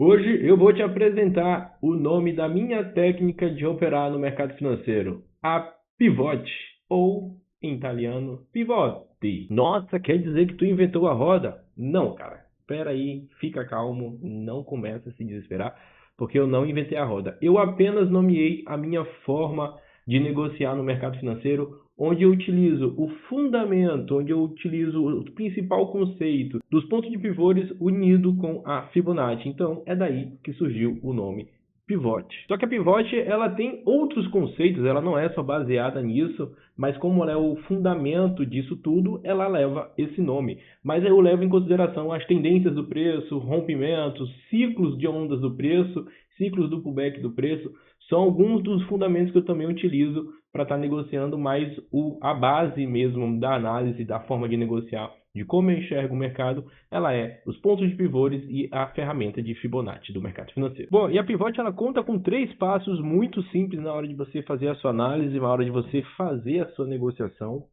Hoje eu vou te apresentar o nome da minha técnica de operar no mercado financeiro, a pivote, ou em italiano, pivote. Nossa, quer dizer que tu inventou a roda? Não, cara. Espera aí, fica calmo, não começa a se desesperar, porque eu não inventei a roda. Eu apenas nomeei a minha forma de negociar no mercado financeiro, onde eu utilizo o fundamento, onde eu utilizo o principal conceito dos pontos de pivôs unido com a Fibonacci. Então, é daí que surgiu o nome pivote. Só que a pivote, ela tem outros conceitos, ela não é só baseada nisso, mas como ela é o fundamento disso tudo, ela leva esse nome. Mas eu levo em consideração as tendências do preço, rompimentos, ciclos de ondas do preço, ciclos do pullback do preço, são alguns dos fundamentos que eu também utilizo para estar negociando mais a base mesmo da análise, da forma de negociar, de como eu enxergo o mercado, ela é os pontos de pivôs e a ferramenta de Fibonacci do mercado financeiro. Bom, e a Pivot ela conta com 3 passos muito simples na hora de você fazer a sua análise, na hora de você fazer a sua negociação,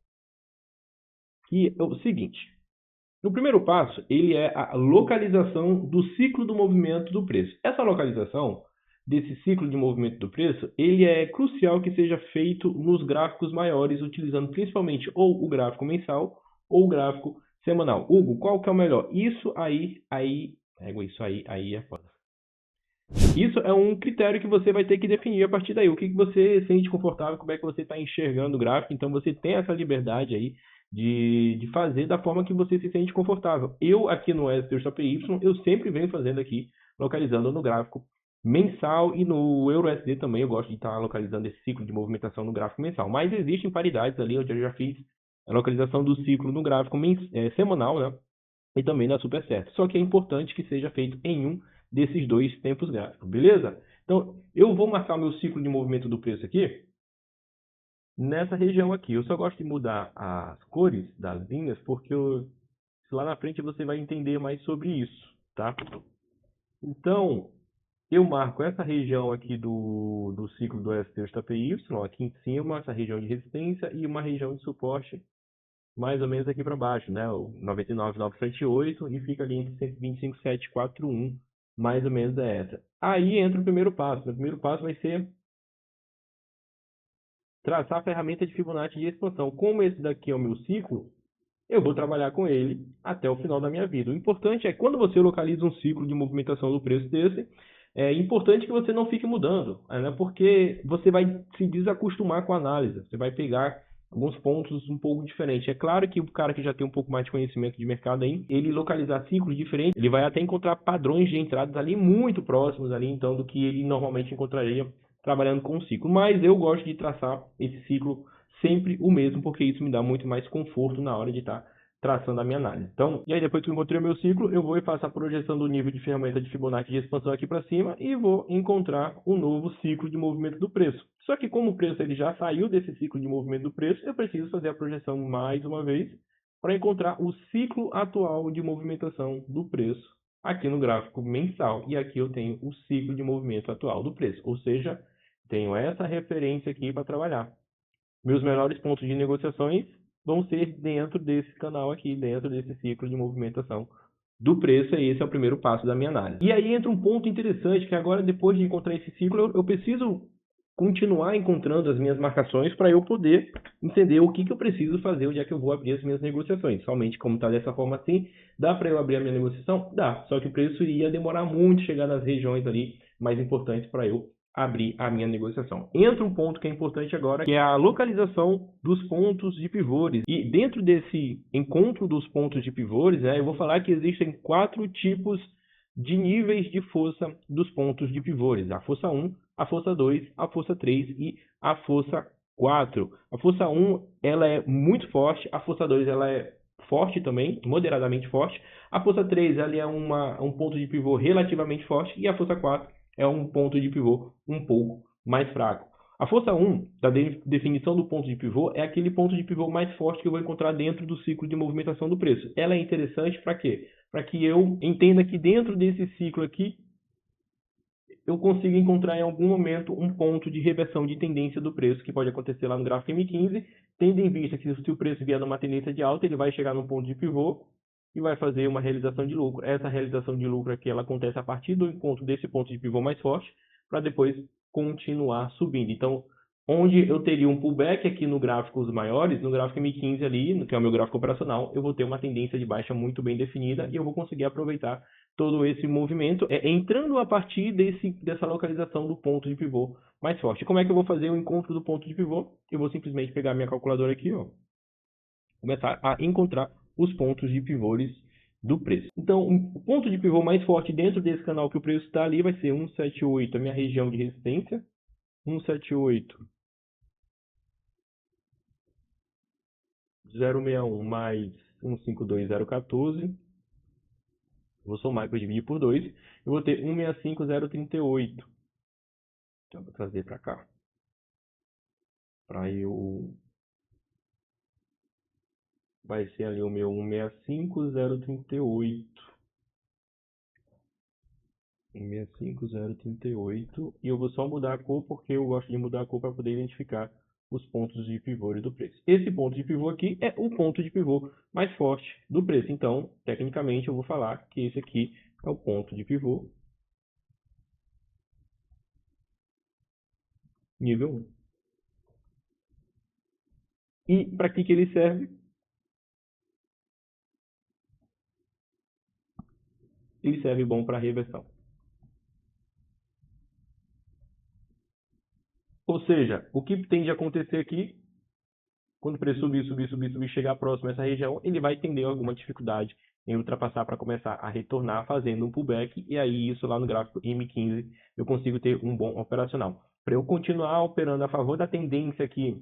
que é o seguinte. No primeiro passo, ele é a localização do ciclo do movimento do preço. Essa localização desse ciclo de movimento do preço, ele é crucial que seja feito nos gráficos maiores, utilizando principalmente ou o gráfico mensal ou o gráfico semanal. Hugo, qual que é o melhor? Isso aí é foda. Isso é um critério que você vai ter que definir a partir daí. O que você sente confortável, como é que você está enxergando o gráfico. Então, você tem essa liberdade aí de fazer da forma que você se sente confortável. Eu, aqui no STOPY, eu sempre venho fazendo aqui, localizando no gráfico mensal e no EURUSD também. Eu gosto de estar localizando esse ciclo de movimentação no gráfico mensal. Mas existem paridades ali, onde eu já fiz a localização do ciclo no gráfico semanal, né? E também na super certo. Só que é importante que seja feito em um desses dois tempos gráficos, beleza? Então, eu vou marcar meu ciclo de movimento do preço aqui nessa região aqui. Eu só gosto de mudar as cores das linhas porque lá na frente você vai entender mais sobre isso, tá? Então, eu marco essa região aqui do ciclo do STOPY, aqui em cima, essa região de resistência e uma região de suporte mais ou menos aqui para baixo, né? O 99,978 e fica ali entre 125,741, mais ou menos é essa. Aí entra o primeiro passo. O primeiro passo vai ser traçar a ferramenta de Fibonacci de expansão. Como esse daqui é o meu ciclo, eu vou trabalhar com ele até o final da minha vida. O importante é que quando você localiza um ciclo de movimentação do preço desse, é importante que você não fique mudando, né? Porque você vai se desacostumar com a análise. Você vai pegar alguns pontos um pouco diferentes. É claro que o cara que já tem um pouco mais de conhecimento de mercado aí, ele localizar ciclos diferentes, ele vai até encontrar padrões de entradas ali muito próximos ali, então, do que ele normalmente encontraria trabalhando com o ciclo. Mas eu gosto de traçar esse ciclo sempre o mesmo, porque isso me dá muito mais conforto na hora de estar traçando a minha análise. Então, e aí depois que eu encontrei o meu ciclo, eu vou e faço a projeção do nível de ferramenta de Fibonacci de expansão aqui para cima e vou encontrar um novo ciclo de movimento do preço. Só que como o preço ele já saiu desse ciclo de movimento do preço, eu preciso fazer a projeção mais uma vez para encontrar o ciclo atual de movimentação do preço aqui no gráfico mensal. E aqui eu tenho o ciclo de movimento atual do preço, ou seja, tenho essa referência aqui para trabalhar. Meus melhores pontos de negociações vão ser dentro desse canal aqui, dentro desse ciclo de movimentação do preço, e esse é o primeiro passo da minha análise. E aí entra um ponto interessante, que agora, depois de encontrar esse ciclo, eu preciso continuar encontrando as minhas marcações para eu poder entender o que eu preciso fazer, onde é que eu vou abrir as minhas negociações. Somente como está dessa forma assim, dá para eu abrir a minha negociação? Dá, só que o preço iria demorar muito chegar nas regiões ali mais importantes para eu abrir a minha negociação. Entra um ponto que é importante agora, que é a localização dos pontos de pivôs. E dentro desse encontro dos pontos de pivôs, né, eu vou falar que existem 4 tipos de níveis de força dos pontos de pivôs. A força 1, a força 2, a força 3 e a força 4. A força 1 ela é muito forte, a força 2 ela é forte também, moderadamente forte. A força 3 ela é um ponto de pivô relativamente forte e a força 4 é um ponto de pivô um pouco mais fraco. A força 1 da definição do ponto de pivô é aquele ponto de pivô mais forte que eu vou encontrar dentro do ciclo de movimentação do preço. Ela é interessante para quê? Para que eu entenda que dentro desse ciclo aqui, eu consigo encontrar em algum momento um ponto de reversão de tendência do preço, que pode acontecer lá no gráfico M15, tendo em vista que se o preço vier numa tendência de alta, ele vai chegar num ponto de pivô, e vai fazer uma realização de lucro. Essa realização de lucro aqui, ela acontece a partir do encontro desse ponto de pivô mais forte, para depois continuar subindo. Então, onde eu teria um pullback aqui no gráfico os maiores, no gráfico M15 ali, que é o meu gráfico operacional, eu vou ter uma tendência de baixa muito bem definida e eu vou conseguir aproveitar todo esse movimento, entrando a partir dessa localização do ponto de pivô mais forte. Como é que eu vou fazer o encontro do ponto de pivô? Eu vou simplesmente pegar minha calculadora aqui, ó, começar a encontrar os pontos de pivôs do preço. Então, o ponto de pivô mais forte dentro desse canal que o preço está ali vai ser 178, a minha região de resistência, 178, 061 mais 152014. Vou somar para dividir por 2. Eu vou ter 165038. Então, vou trazer para cá. Para eu... Vai ser ali o meu 165038. 165038. E eu vou só mudar a cor porque eu gosto de mudar a cor para poder identificar os pontos de pivô do preço. Esse ponto de pivô aqui é o ponto de pivô mais forte do preço. Então, tecnicamente, eu vou falar que esse aqui é o ponto de pivô nível 1. E para que ele serve? Ele serve bom para reversão. Ou seja, o que tende a acontecer aqui, quando o preço subir, chegar próximo a essa região, ele vai tender alguma dificuldade em ultrapassar para começar a retornar fazendo um pullback, e aí isso lá no gráfico M15 eu consigo ter um bom operacional. Para eu continuar operando a favor da tendência aqui,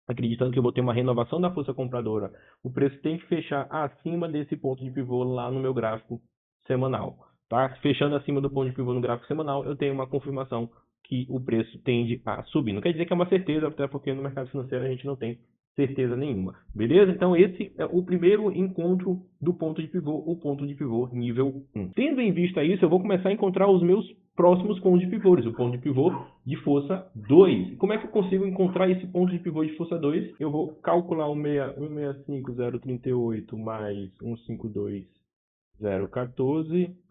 acreditando que eu vou ter uma renovação da força compradora, o preço tem que fechar acima desse ponto de pivô lá no meu gráfico semanal. Tá? Fechando acima do ponto de pivô no gráfico semanal, eu tenho uma confirmação que o preço tende a subir. Não quer dizer que é uma certeza, até porque no mercado financeiro a gente não tem certeza nenhuma. Beleza? Então esse é o primeiro encontro do ponto de pivô, o ponto de pivô nível 1. Tendo em vista isso, eu vou começar a encontrar os meus próximos pontos de pivôs, o ponto de pivô de força 2. Como é que eu consigo encontrar esse ponto de pivô de força 2? Eu vou calcular 165038 mais 152014.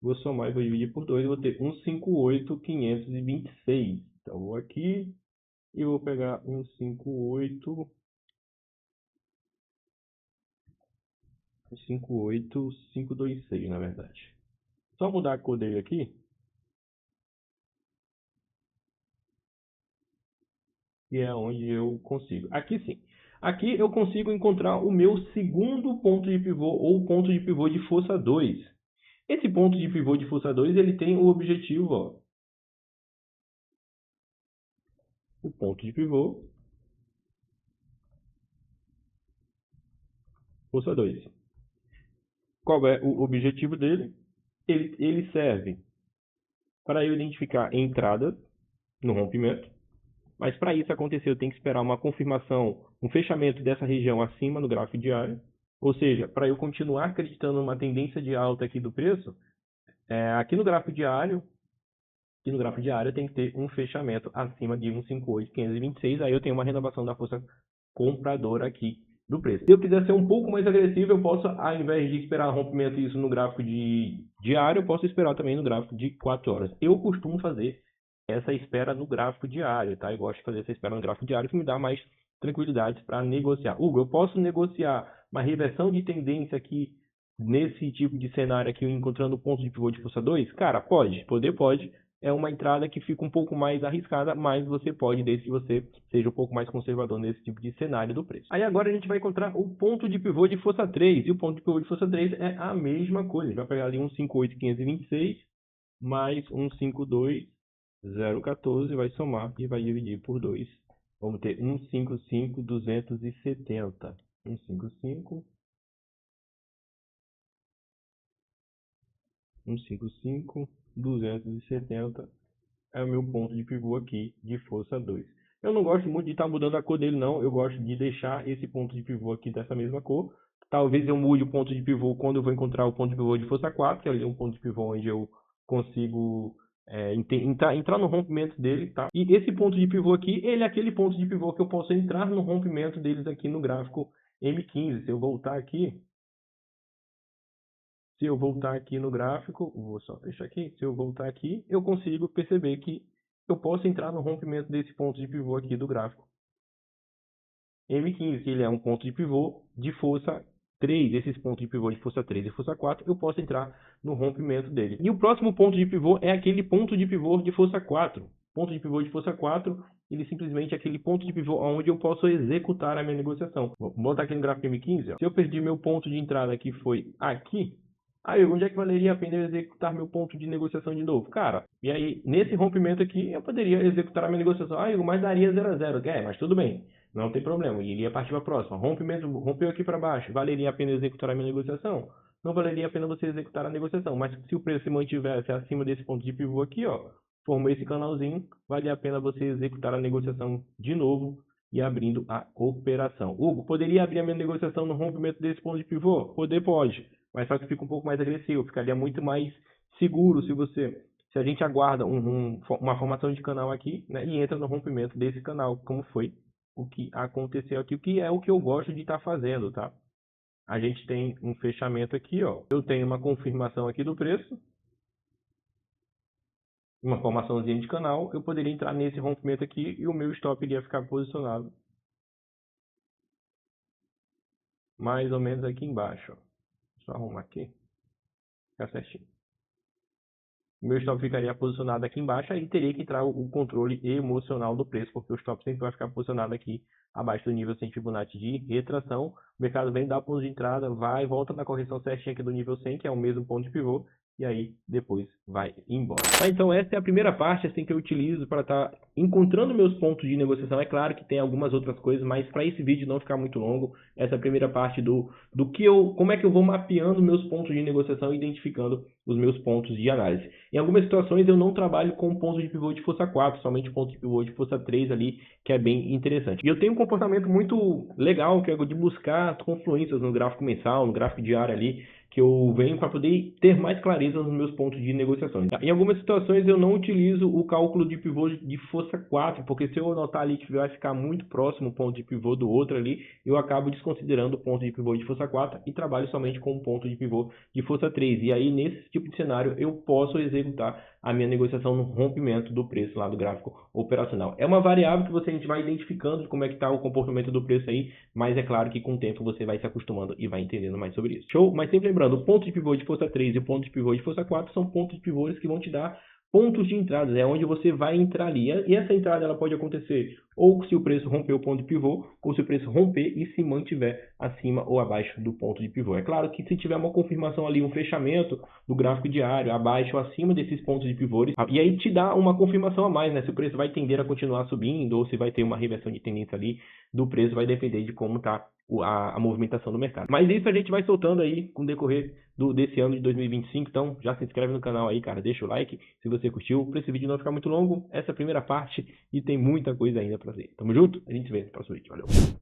Vou somar e vou dividir por 2, eu vou ter 158526. Então, vou aqui e vou pegar 158526, na verdade. Só mudar a cor dele aqui. Que é onde eu consigo. Aqui sim. Aqui eu consigo encontrar o meu segundo ponto de pivô, ou ponto de pivô de força 2. Esse ponto de pivô de força 2, ele tem o objetivo, ó, o ponto de pivô, força 2. Qual é o objetivo dele? Ele serve para eu identificar entradas no rompimento, mas para isso acontecer eu tenho que esperar uma confirmação, um fechamento dessa região acima no gráfico diário, ou seja, para eu continuar acreditando numa tendência de alta aqui do preço, aqui no gráfico diário, tem que ter um fechamento acima de 158,526. Aí eu tenho uma renovação da força compradora aqui do preço. Se eu quiser ser um pouco mais agressivo, eu posso, ao invés de esperar rompimento isso no gráfico diário, eu posso esperar também no gráfico de 4 horas. Eu costumo fazer essa espera no gráfico diário, tá? Eu gosto de fazer essa espera no gráfico diário, que me dá mais tranquilidade para negociar. Hugo, eu posso negociar uma reversão de tendência aqui nesse tipo de cenário aqui, encontrando ponto de pivô de força 2? Cara, pode. Pode. É uma entrada que fica um pouco mais arriscada, mas você pode, desde que você seja um pouco mais conservador nesse tipo de cenário do preço. Aí agora a gente vai encontrar o ponto de pivô de força 3, e o ponto de pivô de força 3 é a mesma coisa. A gente vai pegar ali 158,526 mais 152,014, vai somar e vai dividir por 2. Vamos ter 155,270. 155,270 é o meu ponto de pivô aqui de força 2. Eu não gosto muito de estar mudando a cor dele, não. Eu gosto de deixar esse ponto de pivô aqui dessa mesma cor. Talvez eu mude o ponto de pivô quando eu vou encontrar o ponto de pivô de força 4, que é um ponto de pivô onde eu consigo entrar no rompimento dele, tá? E esse ponto de pivô aqui, ele é aquele ponto de pivô que eu posso entrar no rompimento deles aqui no gráfico M15. Se eu voltar aqui, Se eu voltar aqui no gráfico, vou só fechar aqui, se eu voltar aqui, eu consigo perceber que eu posso entrar no rompimento desse ponto de pivô aqui do gráfico. M15, que ele é um ponto de pivô de força 3, esses pontos de pivô de força 3 e força 4, eu posso entrar no rompimento dele. E o próximo ponto de pivô é aquele ponto de pivô de força 4. Ponto de pivô de força 4, ele simplesmente é aquele ponto de pivô onde eu posso executar a minha negociação. Vou botar aqui no gráfico M15, ó. Se eu perdi meu ponto de entrada que foi aqui, aí onde é que valeria a pena eu executar meu ponto de negociação de novo? Cara, e aí nesse rompimento aqui eu poderia executar a minha negociação. Ah, mas daria 0 a 0. Mas tudo bem. Não tem problema, iria partir para a próxima. Rompimento, rompeu aqui para baixo, valeria a pena executar a minha negociação? Não valeria a pena você executar a negociação, mas se o preço se mantivesse acima desse ponto de pivô aqui, ó, formou esse canalzinho, vale a pena você executar a negociação de novo e abrindo a operação. Hugo, poderia abrir a minha negociação no rompimento desse ponto de pivô? Pode, mas só que fica um pouco mais agressivo, ficaria muito mais seguro se a gente aguarda uma formação de canal aqui, né, e entra no rompimento desse canal, como foi o que aconteceu aqui, o que é o que eu gosto de estar fazendo, tá? A gente tem um fechamento aqui, ó. Eu tenho uma confirmação aqui do preço, uma formaçãozinha de canal. Eu poderia entrar nesse rompimento aqui e o meu stop iria ficar posicionado mais ou menos aqui embaixo, ó. Deixa eu arrumar aqui, ficar certinho. O meu stop ficaria posicionado aqui embaixo, aí teria que entrar o controle emocional do preço, porque o stop sempre vai ficar posicionado aqui abaixo do nível 100 Fibonacci de retração. O mercado vem dar ponto de entrada, vai e volta na correção certinha aqui do nível 100, que é o mesmo ponto de pivô, e aí depois vai embora. Então essa é a primeira parte assim que eu utilizo para estar encontrando meus pontos de negociação. É claro que tem algumas outras coisas, mas para esse vídeo não ficar muito longo, essa é a primeira parte do que como é que eu vou mapeando meus pontos de negociação e identificando os meus pontos de análise. Em algumas situações eu não trabalho com pontos de pivô de força 4, somente pontos de pivô de força 3 ali, que é bem interessante. E eu tenho um comportamento muito legal, que é de buscar confluências no gráfico mensal, no gráfico diário ali, que eu venho para poder ter mais clareza nos meus pontos de negociação. Em algumas situações eu não utilizo o cálculo de pivô de força 4, porque se eu notar ali que vai ficar muito próximo o ponto de pivô do outro ali, eu acabo desconsiderando o ponto de pivô de força 4 e trabalho somente com o ponto de pivô de força 3. E aí, nesse tipo de cenário, eu posso executar a minha negociação no rompimento do preço lá do gráfico operacional. É uma variável que a gente vai identificando como é que está o comportamento do preço aí, mas é claro que com o tempo você vai se acostumando e vai entendendo mais sobre isso. Show? Mas sempre lembrando, o ponto de pivô de força 3 e o ponto de pivô de força 4 são pontos de pivôs que vão te dar pontos de entrada, é onde você vai entrar ali. E essa entrada ela pode acontecer ou se o preço romper o ponto de pivô, ou se o preço romper e se mantiver acima ou abaixo do ponto de pivô. É claro que se tiver uma confirmação ali, um fechamento do gráfico diário, abaixo ou acima desses pontos de pivô, e aí te dá uma confirmação a mais, né? Se o preço vai tender a continuar subindo ou se vai ter uma reversão de tendência ali do preço, vai depender de como está a movimentação do mercado. Mas isso a gente vai soltando aí com o decorrer desse ano de 2025, então já se inscreve no canal aí, cara, deixa o like se você curtiu, para esse vídeo não ficar muito longo, essa é a primeira parte e tem muita coisa ainda pra fazer. Tamo junto? A gente se vê no próximo vídeo, valeu!